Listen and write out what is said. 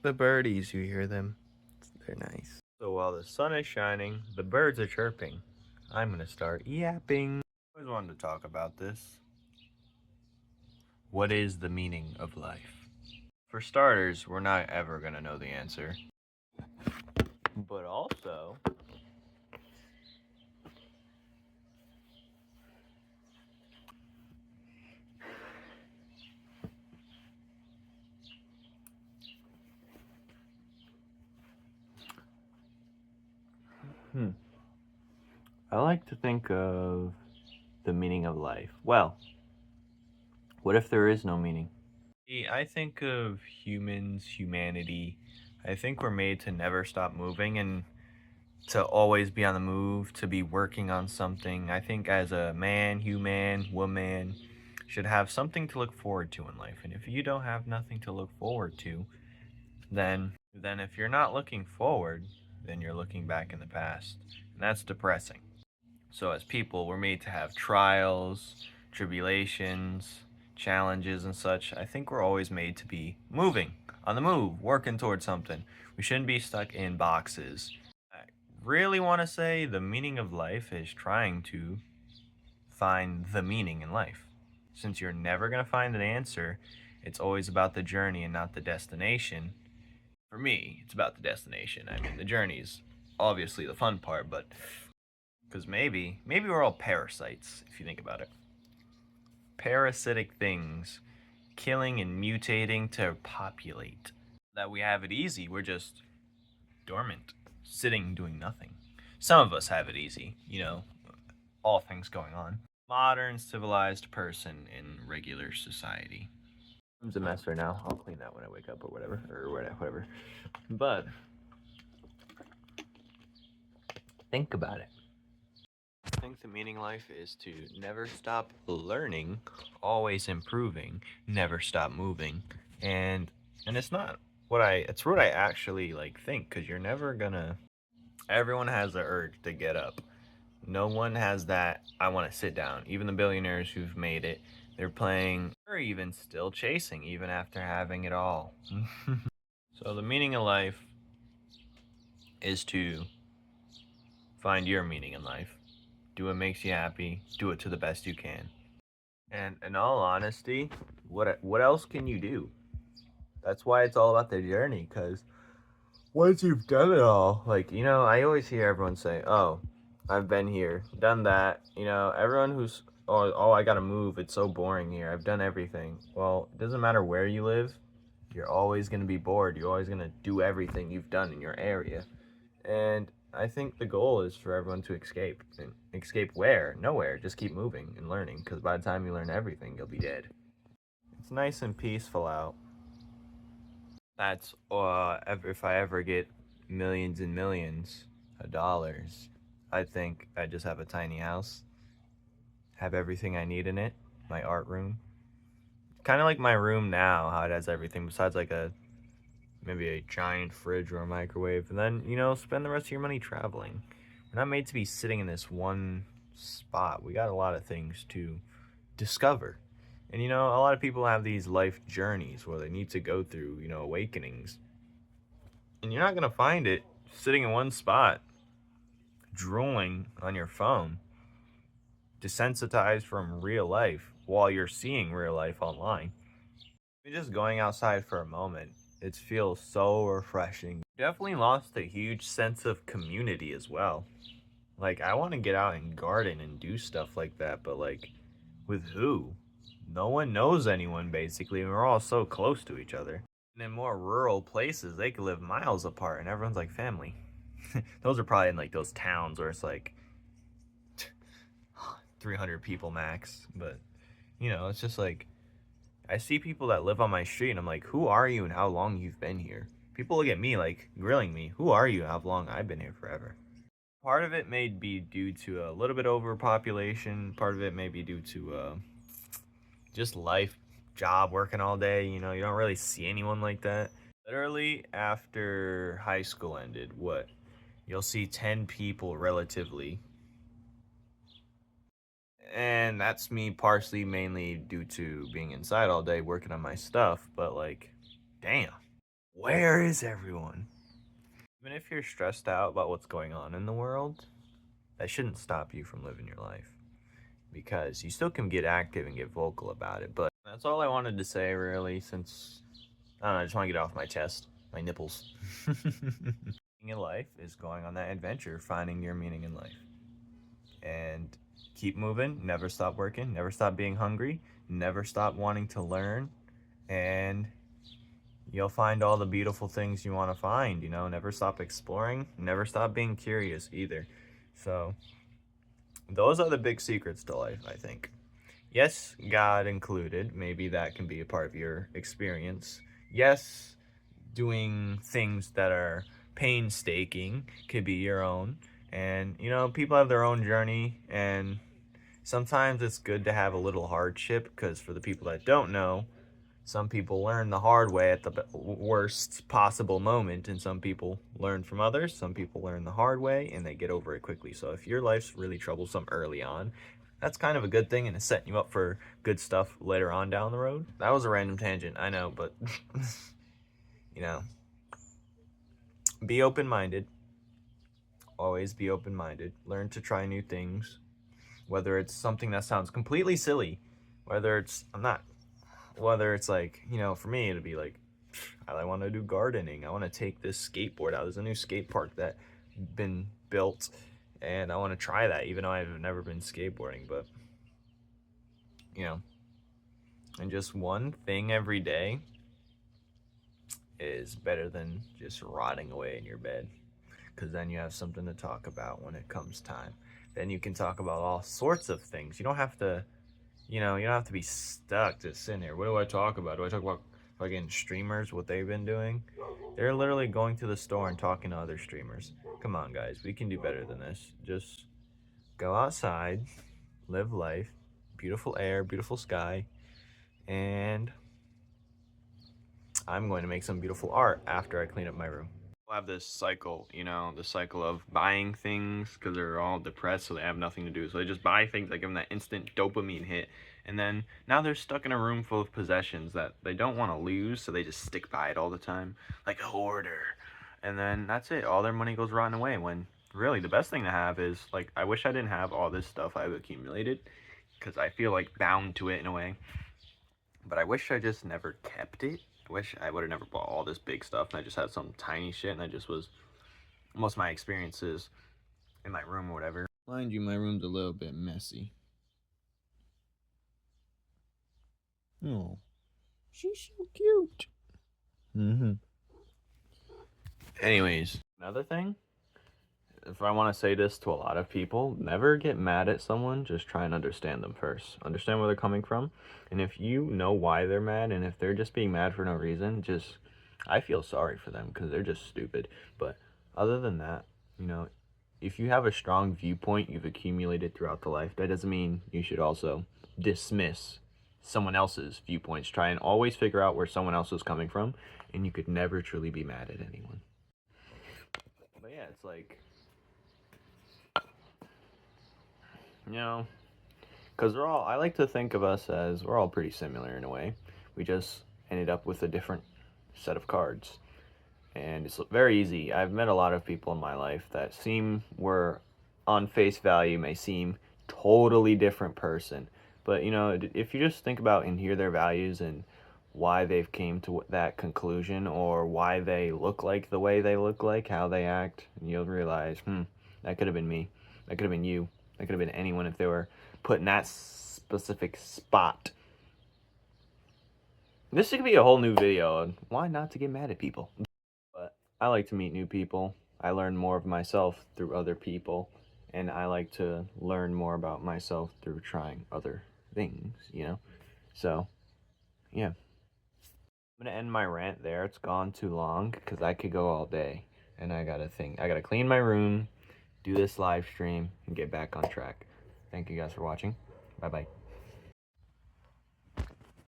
The birdies, you hear them? They're nice. So while the sun is shining, the birds are chirping. I'm gonna start yapping. I always wanted to talk about this. What is the meaning of life? For starters, we're not ever gonna know the answer. But also, I like to think of the meaning of life. Well, what if there is no meaning? I think of humans, humanity. I think we're made to never stop moving and to always be on the move, to be working on something. I think as a man, human, woman, should have something to look forward to in life. And if you don't have nothing to look forward to, then if you're not looking forward, then you're looking back in the past. And that's depressing. So as people, we're made to have trials, tribulations, challenges and such. I think we're always made to be moving, on the move, working towards something. We shouldn't be stuck in boxes. I really want to say the meaning of life is trying to find the meaning in life. Since you're never going to find an answer, it's always about the journey and not the destination. For me, it's about the destination. I mean, the journey's obviously the fun part, but because maybe we're all parasites if you think about it. Parasitic things killing and mutating to populate. That we have it easy, we're just dormant, sitting doing nothing. Some of us have it easy, all things going on. Modern civilized person in regular society. It's a mess right now. I'll clean that when I wake up or whatever, whatever. But think about it. I think the meaning of life is to never stop learning, always improving, never stop moving. And it's not it's what I actually like think, cuz you're never gonna everyone has the urge to get up. No one has that I want to sit down. Even the billionaires who've made it, they're playing or even still chasing even after having it all. So the meaning of life is to find your meaning in life. Do what makes you happy. Do it to the best you can. And in all honesty, what else can you do? That's why it's all about the journey. Because once you've done it all, I always hear everyone say, "Oh, I've been here, done that." Everyone who's oh, I gotta move. It's so boring here. I've done everything. Well, it doesn't matter where you live. You're always gonna be bored. You're always gonna do everything you've done in your area. And I think the goal is for everyone to escape. And escape where? Nowhere. Just keep moving and learning, because by the time you learn everything, you'll be dead. It's nice and peaceful out. That's if I ever get millions and millions of dollars, I think I just have a tiny house, have everything I need in it, my art room. Kind of like my room now, how it has everything besides maybe a giant fridge or a microwave, and then spend the rest of your money traveling. We're not made to be sitting in this one spot. We got a lot of things to discover. And a lot of people have these life journeys where they need to go through awakenings, and you're not going to find it sitting in one spot drooling on your phone, desensitized from real life while you're seeing real life online. Just going outside for a moment, it feels so refreshing. Definitely lost a huge sense of community as well. Like, I want to get out and garden and do stuff like that, but with who? No one knows anyone basically, and we're all so close to each other. And in more rural places, they could live miles apart and everyone's like family. Those are probably in those towns where it's 300 people max, but it's just I see people that live on my street and I'm like, who are you and how long you've been here? People look at me grilling me, who are you? How long? I've been here forever. Part of it may be due to a little bit overpopulation. Part of it may be due to just life, job, working all day. You don't really see anyone like that. Literally, after high school ended, you'll see 10 people relatively. And that's me partially mainly due to being inside all day working on my stuff, but damn. Where is everyone? Even if you're stressed out about what's going on in the world, that shouldn't stop you from living your life. Because you still can get active and get vocal about it. But that's all I wanted to say, really, since I don't know, I just want to get it off my chest, my nipples. Meaning in life is going on that adventure, finding your meaning in life. And keep moving, never stop working, never stop being hungry, never stop wanting to learn, and you'll find all the beautiful things you want to find, you know, never stop exploring, never stop being curious either. So, those are the big secrets to life, I think. Yes, God included, maybe that can be a part of your experience. Yes, doing things that are painstaking could be your own. And, you know, people have their own journey, and sometimes it's good to have a little hardship because for the people that don't know, some people learn the hard way at the worst possible moment, and some people learn from others. Some people learn the hard way and they get over it quickly. So if your life's really troublesome early on, that's kind of a good thing and it's setting you up for good stuff later on down the road. That was a random tangent, I know, but you know, be open-minded. Always be open-minded. Learn to try new things, whether it's something that sounds completely silly, whether it's whether it's like, you know, for me it'd be like, I want to do gardening. I want to take this skateboard out. There's a new skate park that been built, and I want to try that, even though I've never been skateboarding. But you know, and just one thing every day is better than just rotting away in your bed, because then you have something to talk about when it comes time. Then you can talk about all sorts of things. You don't have to, you know, you don't have to be stuck to sitting here. What do I talk about? Do I talk about fucking streamers, what they've been doing? They're literally going to the store and talking to other streamers. Come on, guys, we can do better than this. Just go outside, live life, beautiful air, beautiful sky, and I'm going to make some beautiful art after I clean up my room. We'll have this cycle, you know, the cycle of buying things because they're all depressed, so they have nothing to do. So they just buy things that give them that instant dopamine hit. And then now they're stuck in a room full of possessions that they don't want to lose, so they just stick by it all the time, like a hoarder. And then that's it. All their money goes rotting away when really the best thing to have is, like, I wish I didn't have all this stuff I've accumulated because I feel like bound to it in a way. But I wish I just never kept it. I wish I would have never bought all this big stuff and I just had some tiny shit and I just was most of my experiences in my room or whatever. Mind you, my room's a little bit messy. Oh, she's so cute. Anyways, another thing, if I want to say this to a lot of people, never get mad at someone, just try and understand them first. Understand where they're coming from. And if you know why they're mad and if they're just being mad for no reason, just, I feel sorry for them because they're just stupid. But other than that, you know, if you have a strong viewpoint you've accumulated throughout the life, that doesn't mean you should also dismiss someone else's viewpoints. Try and always figure out where someone else is coming from, and you could never truly be mad at anyone. But yeah, it's like, you know, because I like to think of us as we're all pretty similar in a way. We just ended up with a different set of cards. And it's very easy. I've met a lot of people in my life that were on face value may seem totally different person. But, you know, if you just think about and hear their values and why they've came to that conclusion or why they look like the way they look like, how they act, you'll realize, that could have been me. That could have been you. That could have been anyone if they were put in that specific spot. This could be a whole new video on why not to get mad at people. But I like to meet new people. I learn more of myself through other people. And I like to learn more about myself through trying other things, you know? So, yeah. I'm gonna end my rant there. It's gone too long because I could go all day. And I gotta clean my room, do this live stream, and get back on track. Thank you guys for watching. Bye-bye.